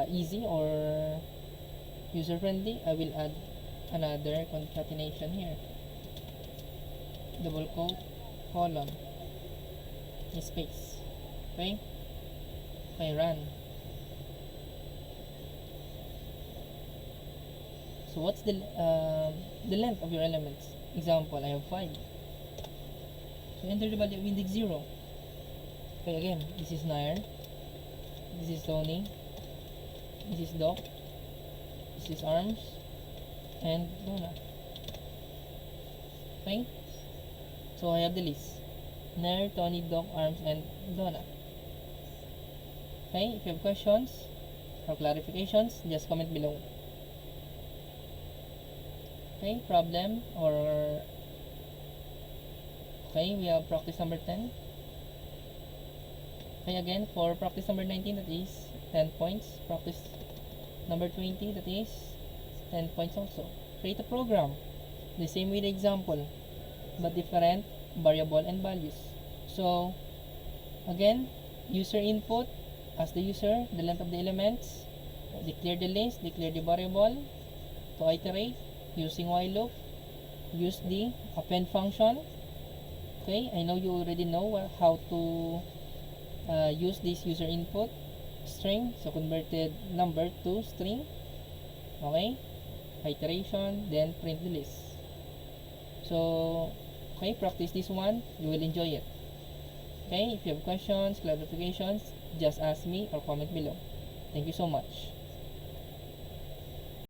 easy or user friendly, I will add another concatenation here. Double quote, colon, space. Okay? Okay, run. So what's the length of your elements? Example, I have 5. So enter the value of index 0. Okay, again, this is Nair, this is Tony, this is Doc, this is Arms, and Luna. Okay, so I have the list: Nair, Tony, Doc, Arms, and Donna. Okay, if you have questions or clarifications, just comment below. Okay, problem or okay, we have practice number 10. Okay, again, for practice number 19, that is 10 points. Practice number 20, that is 10 points also. Create a program, the same with the example, but different variable and values. So, again, user input, as the user, the length of the elements, declare the list, declare the variable, to iterate, using while loop, use the append function. Okay, I know you already know how to use this user input string, so converted number to string. Okay, iteration, then print the list. So okay, practice this one, you will enjoy it. Okay, if you have questions, clarifications, just ask me or comment below. Thank you so much.